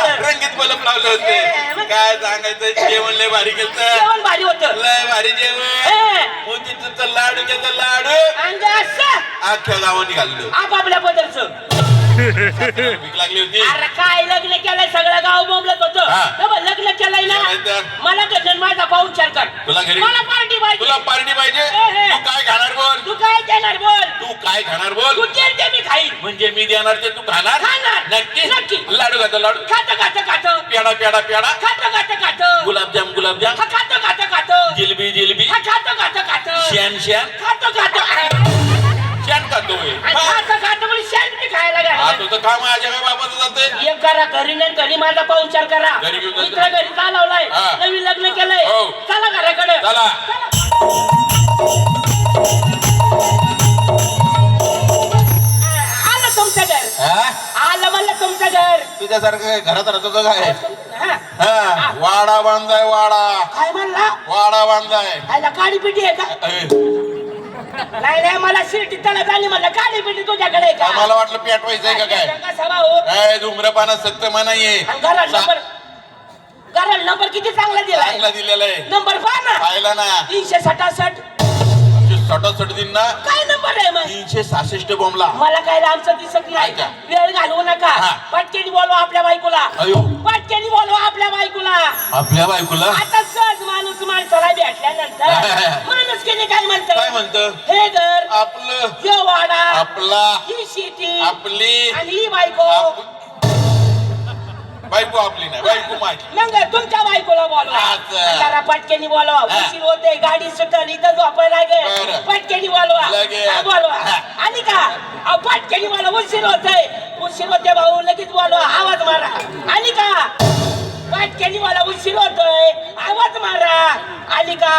होतं. रंगीत बल्ब लावले होते. काय सांगायचं, जेवण लय भारी केलं. जेवण भारी होतं. लय भारी जेवण. मोतीचूरचा लाडू घ्यायचा लाडू अख्ख्या गावाने घाललं. आपापल्या बदलचं भीक लागली होती. अरे काय लग्न केलंय, सगळं गाव बोंबलत होतं. लग्न केलंय ना, मला घरी माझा पाहून विचार कर. तुला घरी मला पार्टी पाहिजे. तुला पार्टी पाहिजे. तू काय खाणार बोल. तू काय देणार बोल. तू काय खाणार बोल. तू ते मी खाईन. म्हणजे मी देणार ते तू खाणार. नक्की नक्की. लाडू खातो लाडू. खातं पेडा पेडा पेडा. खातं गुलाबजाम गुलाबजाम. खातं जिलबी जिलबी. खातं शेण शेण. खातं शेण खातोय. म्हणजे शेण मी खायला हा घाला. तुझं काम माझ्या काय बाबाचं जाते. एक करा घरी नाही, घरी माझा पाहुणचार करा. घरी घेऊन जायचं. मित्र घरी चालवलाय, हा. नवीन लग्न केलंय. हो. चला घराकडे. चला. आलं तुमचं घर. आलं म्हणलं तुमचं घर. तुझ्यासारखं घरात राहतो का काय. हा. वाडा बांधाय वाडा. काय म्हणला. वाडा बांधाय. आयला काळी पिटी आहे का. नाही मला शिर्टी त्याला झाली म्हणलं काळी पिटी तुझ्याकडे आहे का. मला वाटलं पेटवायचंय का काय. कसा भाऊ. काय धूम्रपानात सत्य म्हणाये. घराला नंबर किती चांगला दिलाय. चांगला दिलेला आहे. नंबर पहा ना. पाहिला ना. 367. 67 दिन ना. काय नंबर आहे मग. 366 बॉम्बला. मला काय आमचं दिसत नाही. का? वेळ घालवू नका. हा. पटकेनी बोलवा आपल्या बायकोला. अयो. पटकेनी बोलवा आपल्या बायकोला. आपल्या बायकोला. आता सहज माणूस माणसाला भेटल्यानंतर माणुसकीने काय म्हणत. काय म्हणतं. हे घर आपलं. हे वाडा आपला. ही शेती आपली. आणि ही बायको. बायको आपली नाही, बायको माझी. मग तुमच्या बायकोला बोलवा. अच्छा. जरा पटकेनी बोलवा. उशीर होते, गाडी सुटल, इथं झोपायला बरं. लागेल. पटकेनी बोलवा. लगेच. हा, बोलवा. आणि का अहो, पटकेनी बोलवा. उशीर होतय, उशीर होते भाऊ, लगेच बोलवा. आवाज मारा. आणि का पटकेनी बोला. उशीर होतोय, आवाज मारा. आणि का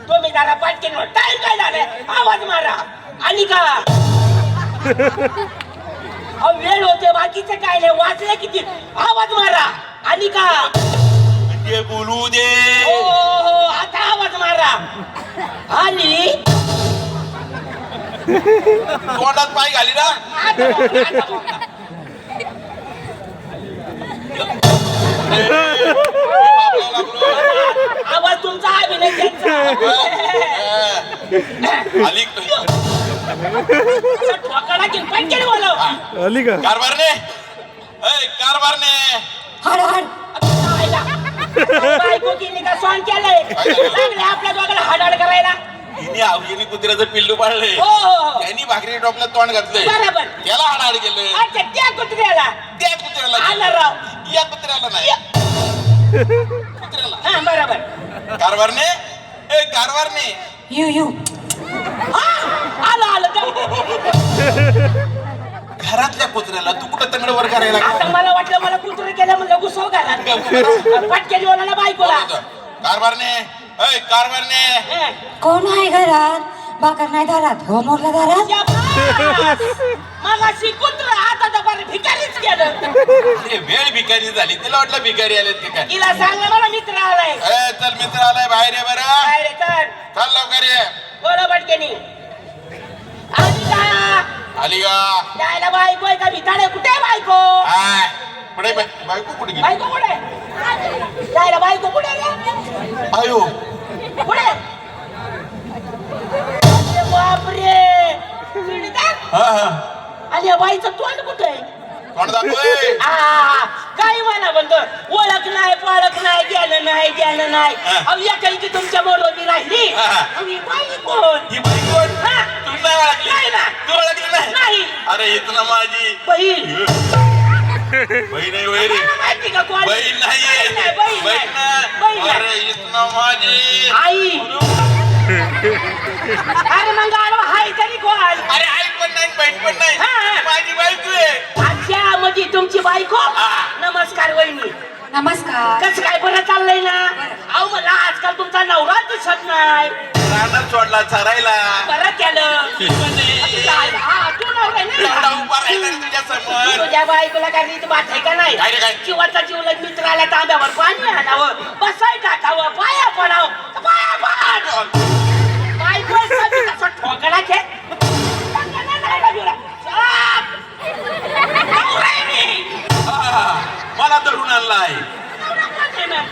तुम्ही जरा पटकेनी टाइम काय झालाय, आवाज मारा. आणि का वेळ होते, बाकीचं काय नाही. वाचले किती, आवाज मारा. आणि का ते बोलू दे. हो आता आवाज मारा. आणि तोंडात पाय घाली ना. आता बोला. आवाज तुमचा अभिनय त्यांचा. आली ठोकाडा घेऊन पटकेनी बोलव. आली का. कारभारने. कारभारने. हड हड बायको केली का सॉंग केलंय. लागले आपल्या दोघांना हडहड करायला. हिने आवजीने कुत्र्याचं पिल्लू पाळलंय. हो त्यांनी भाकरी टोपल्यात तोंड घातलंय. बरोबर. त्याला हाडाड गेलं. अच्छा त्या कुत्र्याला. त्या कुत्र्याला आला गेलं. राव. या कुत्र्याला नाही. कुत्र्याला. हा बरोबर. कारभारने. कारभारने. यू आलं घरातल्या कुत्र्याला तू कुठं तंगड वर करायला. आता मला वाटलं मला कुत्र केलं म्हणलं घुसव घाला. पटकेली बोला बायकोला. कारभारने. कारभारने. कोण आहे घरात. बाकर नाही दारात. हो मोरला दारात. मगाशी कुत्र, आता तर बरं भिकारीच केलं. अरे वेळ भिकारी झाली. तिला वाटलं भिकारी आलेत की काय. तिला सांगलं मला मित्र आलाय. चल मित्र आलाय बाहेर ये बरं. काय रे तर चल लवकर ये. बोला पटकेनी. आली का. आली का. जायला बायको आहे का भिताडे. कुठे आहे बायको. पुढे बायको कुठे गेली. बायको कुठे. जायला बायको कुठे रे. आयो. कुठे. अरे बापरे. आणि या बाईचं तोंड कुठे आहे. तोंड दाखवय. काय म्हणा म्हणतो. ओळख नाही पाळख नाही, गेलं नाही. अहो या काही तुमच्या बरोबर राहिली. ही बाई कोण. ही बाई कोण. तू नाही ओळखली. नाही ना. तू ओळखली नाही. अरे इथं माझी बहीण. बहीण आहे वैरी. माहिती का कोण. बहीण नाहीये. बहीण. अरे इथं माझी आई. अरे मग हाय तरी कोण. अरे आई पण नाही बहीण पण नाही. माझी बायको आहे. अच्छा म्हणजे तुमची बायको. नमस्कार वहिनी. नमस्कार. कसं काय बरं चाललंय ना. अहो मला आजकाल तुमचा नवरा दिसत नाही. रानात सोडला चरायला. बरं केलं. तू नवरा आहे एवढा ना. उभा राहिला तुझ्या समोर. तुझ्या बायकोला काय रीत बात आहे का नाही. काय रे काय. जीवाचा जीवलग मित्राला तांब्यावर पाणी आणावं, बसाय टाकावं, पाया पडावं, पाया पड. बायको तसं ठोकळा खेळ. नवरा आहे मी.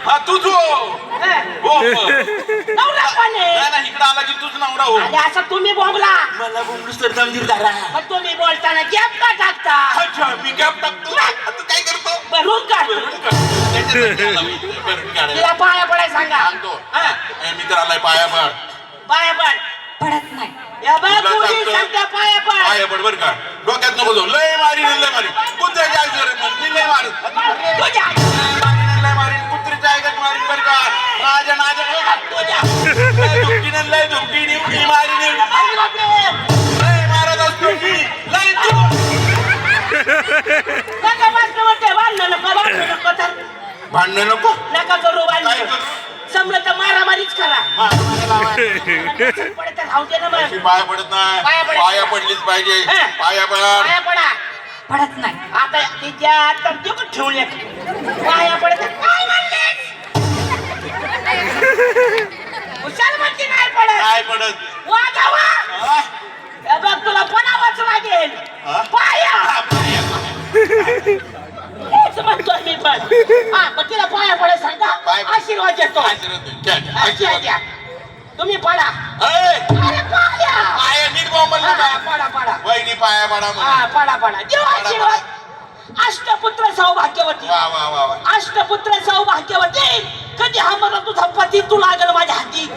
हा तूच हो हा. हो हो. नवरा कोण आहे? नाही नाही इकडे आला की तूच नवरा हो आणि असं तुम्ही बोंबला मला बोंबलूस तर जमदीर दारा मग तुम्ही बोलताना गॅप का टाकता अच्छा मी गॅप टाकतो आता काय करतो रूम काढ त्याच्यासाठी आला मी. बरं, काढायला. तिला पाया पडायला सांगा सांगतो हा. मी तर आलाय पाया पड पाया पड पडत नाही या बा तुला पोरी सांगतो. सांगता पाया पड पाया पड बर का डोक्यात नको जाऊ लय मारी लय मारी कुत्र्याच्या ऐकत मी लय मारत तुझ्या लय मारीन कुत्र्याच्या ऐकत मारीन बर का माझ्या नाच्या तुझ्या लय धुपटीने उडी मारीन अरे बापरे. लय मारत असतो मी लय तू नका वाजणं म्हणते भांडणं नको तर भांडण नको नका करू काय भांडणं करू? समलं तर मारामारीच करा पडत राहू दे ना मग पाया पडत नाही पाया पडत. पाया पडलीच पाहिजे हा. पाया पड पाया पडा पडत नाही आता तिच्या तब्जे पण ठेवले पाया पडत काय म्हणलेस हुशार म्हणते नाही पडत काय पडत वा गावा हा? हे बघ तुला पडावाच लागेल हा? पाया हा, पाया, पाया. हेच म्हणतो मी पण हा मग तिला पाया पडत सांगा पाया. आशीर्वाद देतो आशीर्वाद दे. घ्या, घ्या. आशीर्वाद द्या तुम्ही पडा ए, अरे पाया पाया नीट बोंबल हा, नका. पडा पडा वहिनी पाया पडा हा म्हणून. पडा पडा देव आशीर्वाद अष्टपुत्र सौभाग्यवती वा वा वा वा अष्टपुत्र सौभाग्यवती कधी हा मला तुझा पती तू लागल माझ्या हाती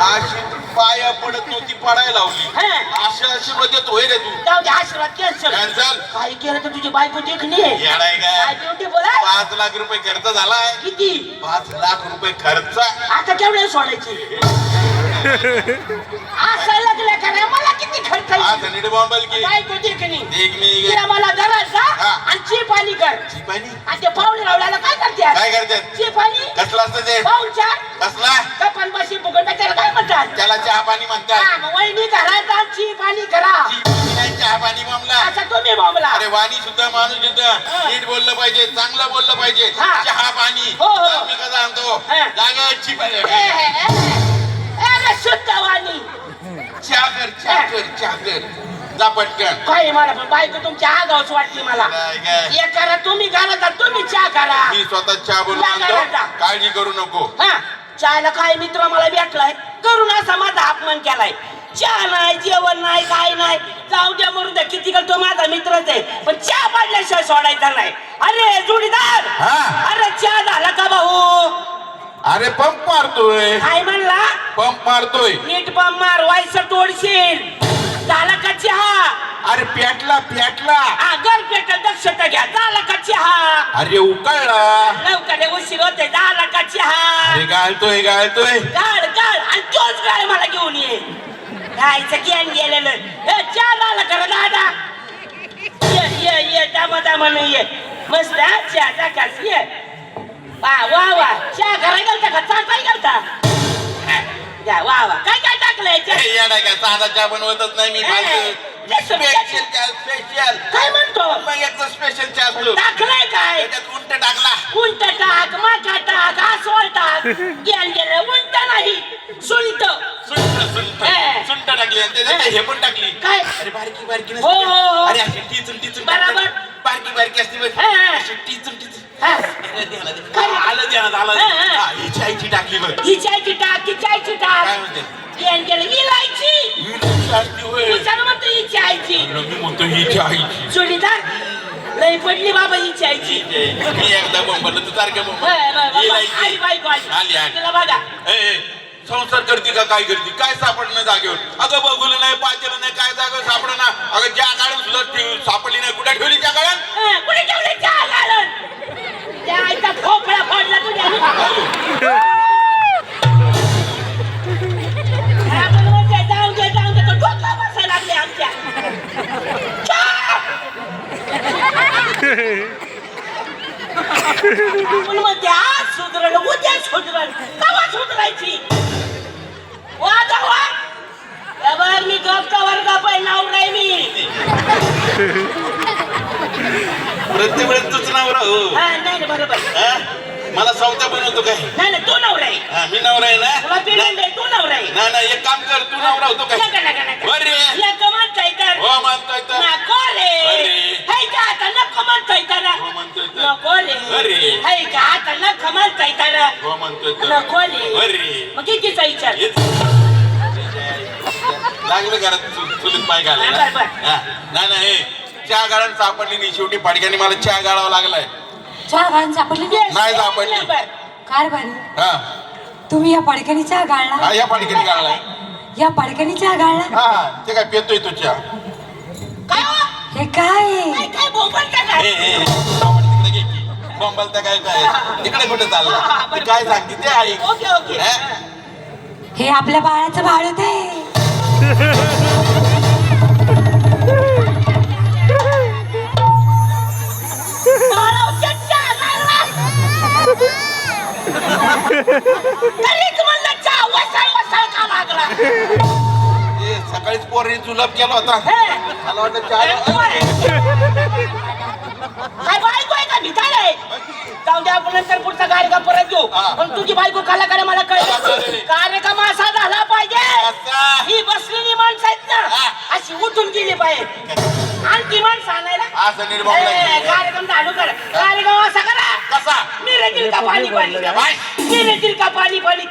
अशी पाया पडत नव्हती पडायला लावली हा. अशी आशीर्वाद देतो होय रे तू जाऊ दे आशीर्वाद कॅन्सल कॅन्सल काय केलं तर तुझी बायको देखणी आहे येडाय काय काय ड्युटी बोला 5 लाख रुपये खर्च झालाय किती 5 लाख रुपये खर्च आता केवढे सोडायची असं लग्न करा मला किती खर्च हा येईल? नीट बोंबल की बायको देखणी देखणी तिला मला धरायचा हा. आणि ची पाणी कर चिपाणी आणि ते पाहुणे लावल्याला काय करते काय करतात ची पाणी कसलं असतं ते पाहुणच्या कसला कपन बशी फुकट त्याला काय म्हणतात त्याला चहा पाणी म्हणतात हा, मग वहिनी घरात आणि ची पाणी करा चिपाणी नाही, चहा पाणी मामला असं तुम्ही बोंबला अरे वाणी सुद्धा माणूस सुद्धा नीट बोललं पाहिजे चांगलं बोललं पाहिजे हा. चहा पाणी हो, हो. मी कसं सांगतो हा. जागेची पाहिजे शुद्ध वाणी चहा कर जा पटकन काय मला पण बायको तुमच्या आगावच वाटते मला काय काय हे करा तुम्ही घाला जा तुम्ही चहा करा मी स्वतः चहा बनवून जा, आणतो जा, जा. काळजी करू नको हा चहाला काय मित्र मला भेटलाय करून असा माझा अपमान केलाय चहा नाही जेवण नाही काय नाही जाऊ द्या मरून द्या किती तो माझा मित्रच आहे पण चहा पाडल्याशिवाय सोडायचा नाही अरे जोडीदार हा. अरे चहा झाला का भाऊ अरे पंप मारतोय काय म्हणला पंप मारतोय नीट पंप मार व्हायचं तोडशील झाला का चहा अरे प्याटला आगर पेटल दक्षता घ्या झाला का चहा अरे उकळला लवकर उशीर होते झाला का चहा अरे गाळतोय गाळ गाळ आणि तोच गाळ मला घेऊन ये गायचं ज्ञान गेलेलं हे चहा झाला का रे दादा ये दामा ये मस्त हा चहा टाकास ये वा चहा घरा गेलता का चालता गेलता वा काय काय टाकलंय येडा काय साधा चहा बनवतच नाही मी स्पेशल स्पेशल काय म्हणतो मग एकदा स्पेशल चहा असतो टाकलंय काय त्याच्यात उंट टाकला उंट टाक माका टाक आसवळ टाक ज्ञान गेलं उंट नाही सुंट सुंट टाकली आणि त्याच्यात हे पण टाकली काय अरे बारकी बारकी हो, हो, हो. अरे अशी टिचून बराबर. बारकी असते बघ हा. अशी टिचून हा. आलं ध्यानात आलं हा, हा. हा, ही चायची टाकली बघ ही चायची टाक ती चायची टाक काय म्हणते ज्ञान गेलं इलायची ही लई असती होय. तुझ्या म्हणतो ही चायची मी म्हणतो ही चायची जोडीदार लई पडली बाबा ही चायची मी एकदा बोंबल तू सारख्या होय, होय, बोंबल बाबा. आई बायको आली. आली आली तिला बघा संसार करते का काय करते काय सापडणं जागेवर अगं बघुलं नाही पाचलं नाही काय जागेवर सापडणं अगं ज्या काढून सुद्धा सापडली नाही कुठे ठेवली त्या काढून कुठे ठेवले चहा घालून त्या आईचा खोपळा फोडला तुझ्या आपण म्हणते जाऊन दे तो डोका बसायला लागले आमच्या आपण म्हणते आज सुधरण उद्या सुधरण कवा सुधरायची वा मी गप्पा वर्गा पहिला नवराय मी प्रत्येक वेळेस तूच नवरा हो हा नाही बरोबर मला सौत्या बनवतो काय नाही तू नवरा आहे हा मी नवरा आहे तुला पेमेंट आहे तू नवरा आहे ना नाही एक काम कर तू नवरा होतो काय नका बरे नको म्हणताय तर हो म्हणतोय तर नको रे अरे. हे का आता नको म्हणताय तर हो म्हणतोय तर नको रे अरे हाय का आता न कमालता येताना हो म्हणतोय तर. नको आली. अरे मग कितीचा विचार हेच. लागलं घरात चुलीत पाय घालायला बरं, बरं. हा. नाही नाही चहा गाळण सापडली नाही शेवटी पाडक्याने मला चहा गाळावा लागलाय चहा गाळून सापडली नाही सापडली. कार बारी हा तुम्ही या पडक्याने चहा गाळला हा या पाडक्याने गाळलाय या पडक्याने चहा गाळला हा ते काय पेतोय तो चहा काय हो? हे काय काय काय बोंबलता काय? तिकडे घे की बॉम्बल तर काय काय तिकडे कुठे चालला ती काय सांगते ते आई ओके ओके हे आपल्या बाळाचं बाळूत आहे बाळाच्या चहा लागला. तरीच म्हणलं चहा वसाळ वसाळ का लागला ते सकाळीच पोरी जुलाब केला होता हे, मला वाटतं हे चहा कोण? काय बायको आहे का भिकार आहे जाऊ द्या आपण नंतर पुढचा कार्यक्रम परत घेऊ हा. पण तुझी बायको खाला करे मला कळलं कार्यक्रम असा झाला पाहिजे असा. ही बसलेली माणसं आहेत ना हा. अशी उठून गेली पाहिजे आणखी माणसं आणायला असं निर्भोगला ए, कार्यक्रम चालू कर कार्यक्रम असा करा कसा मेरे दिल का पाणी पाणी बाय. मेरे दिल का पाणी पाणी